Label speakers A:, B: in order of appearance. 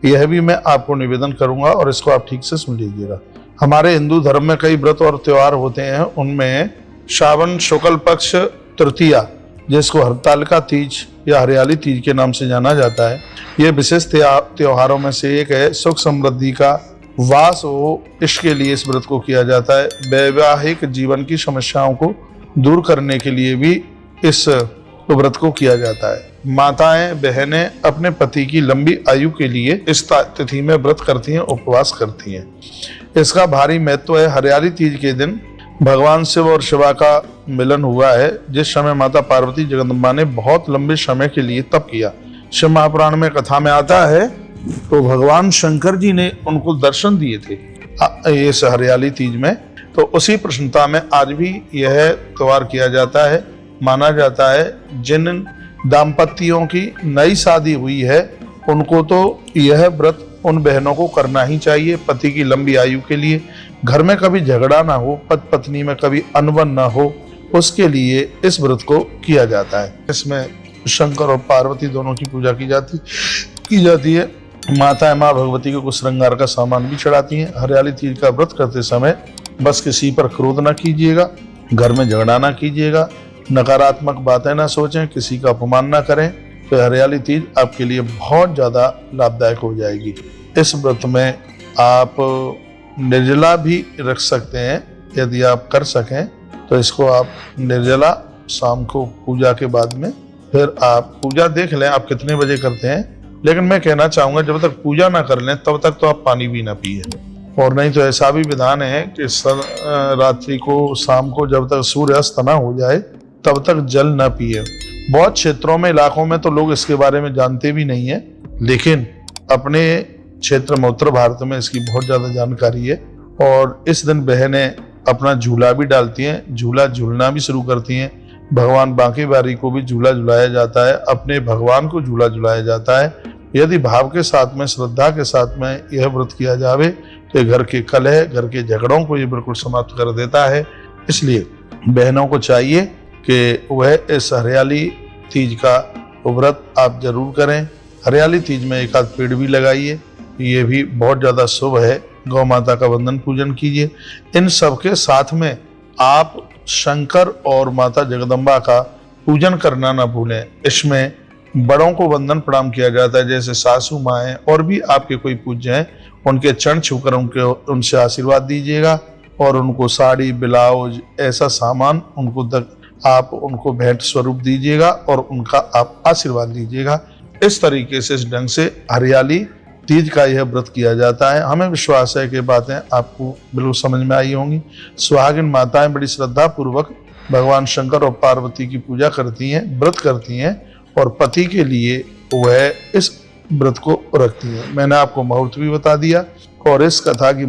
A: यह भी मैं आपको निवेदन करूंगा और इसको आप ठीक से सुन लीजिएगा। हमारे हिंदू धर्म में कई व्रत और त्योहार होते हैं। उनमें श्रावण शुक्ल पक्ष तृतीया, जिसको हरतालिका तीज या हरियाली तीज के नाम से जाना जाता है, यह विशेष त्योहारों में से एक है। सुख समृद्धि का वास हो, इसके लिए इस व्रत को किया जाता है। वैवाहिक जीवन की समस्याओं को दूर करने के लिए भी इस व्रत को किया जाता है। माताएं बहनें अपने पति की लंबी आयु के लिए इस तिथि में व्रत करती हैं, उपवास करती हैं। इसका भारी महत्व है। हरियाली तीज के दिन भगवान शिव और शिवा का मिलन हुआ है, जिस समय माता पार्वती जगदम्बा ने बहुत लंबे समय के लिए तप किया। शिव महापुराण में कथा में आता है तो भगवान शंकर जी ने उनको दर्शन दिए थे इस हरियाली तीज में। तो उसी प्रसन्नता में आज भी यह त्योहार किया जाता है। माना जाता है जिन दाम्पत्यों की नई शादी हुई है उनको तो यह व्रत उन बहनों को करना ही चाहिए, पति की लंबी आयु के लिए। घर में कभी झगड़ा ना हो, पति पत्नी में कभी अनबन ना हो, उसके लिए इस व्रत को किया जाता है। इसमें शंकर और पार्वती दोनों की पूजा की जाती है। माताएं माँ भगवती को कुछ श्रृंगार का सामान भी चढ़ाती हैं। हरियाली तीज का व्रत करते समय बस किसी पर क्रोध ना कीजिएगा, घर में झगड़ा ना कीजिएगा, नकारात्मक बातें ना सोचें, किसी का अपमान ना करें, तो हरियाली तीज आपके लिए बहुत ज़्यादा लाभदायक हो जाएगी। इस व्रत में आप निर्जला भी रख सकते हैं, यदि आप कर सकें तो इसको आप निर्जला शाम को पूजा के बाद में, फिर आप पूजा देख लें आप कितने बजे करते हैं। लेकिन मैं कहना चाहूँगा जब तक पूजा ना कर लें तब तक तो आप पानी भी ना पिए। और नहीं तो ऐसा भी विधान है कि रात्रि को, शाम को जब तक सूर्य अस्त ना हो जाए तब तक जल न पिए। बहुत क्षेत्रों में, इलाकों में तो लोग इसके बारे में जानते भी नहीं है, लेकिन अपने क्षेत्र में उत्तर भारत में इसकी बहुत ज़्यादा जानकारी है। और इस दिन बहनें अपना झूला भी डालती हैं, झूला झूलना भी शुरू करती हैं। भगवान बांके बिहारी को भी झूला झुलाया जाता है, अपने भगवान को झूला झुलाया जाता है। यदि भाव के साथ में, श्रद्धा के साथ में यह व्रत किया जावे तो घर के कलह, घर के झगड़ों को ये बिल्कुल समाप्त कर देता है। इसलिए बहनों को चाहिए कि वह इस हरियाली तीज का व्रत आप जरूर करें। हरियाली तीज में एक आध पेड़ भी लगाइए, ये भी बहुत ज़्यादा शुभ है। गौ माता का वंदन पूजन कीजिए। इन सब के साथ में आप शंकर और माता जगदम्बा का पूजन करना ना भूलें। इसमें बड़ों को वंदन प्रणाम किया जाता है, जैसे सासू माएँ और भी आपके कोई पूज्य हैं, उनके चरण छूकर उनसे आशीर्वाद दीजिएगा और उनको साड़ी, ब्लाउज, ऐसा सामान आप उनको भेंट स्वरूप दीजिएगा और उनका आप आशीर्वाद लीजिएगा। इस तरीके से, इस ढंग से हरियाली तीज का यह व्रत किया जाता है। हमें विश्वास है कि बातें आपको बिल्कुल समझ में आई होंगी। सुहागिन माताएं बड़ी श्रद्धा पूर्वक भगवान शंकर और पार्वती की पूजा करती हैं, व्रत करती हैं और पति के लिए वह इस व्रत को रखती हैं। मैंने आपको मुहूर्त भी बता दिया और इस कथा की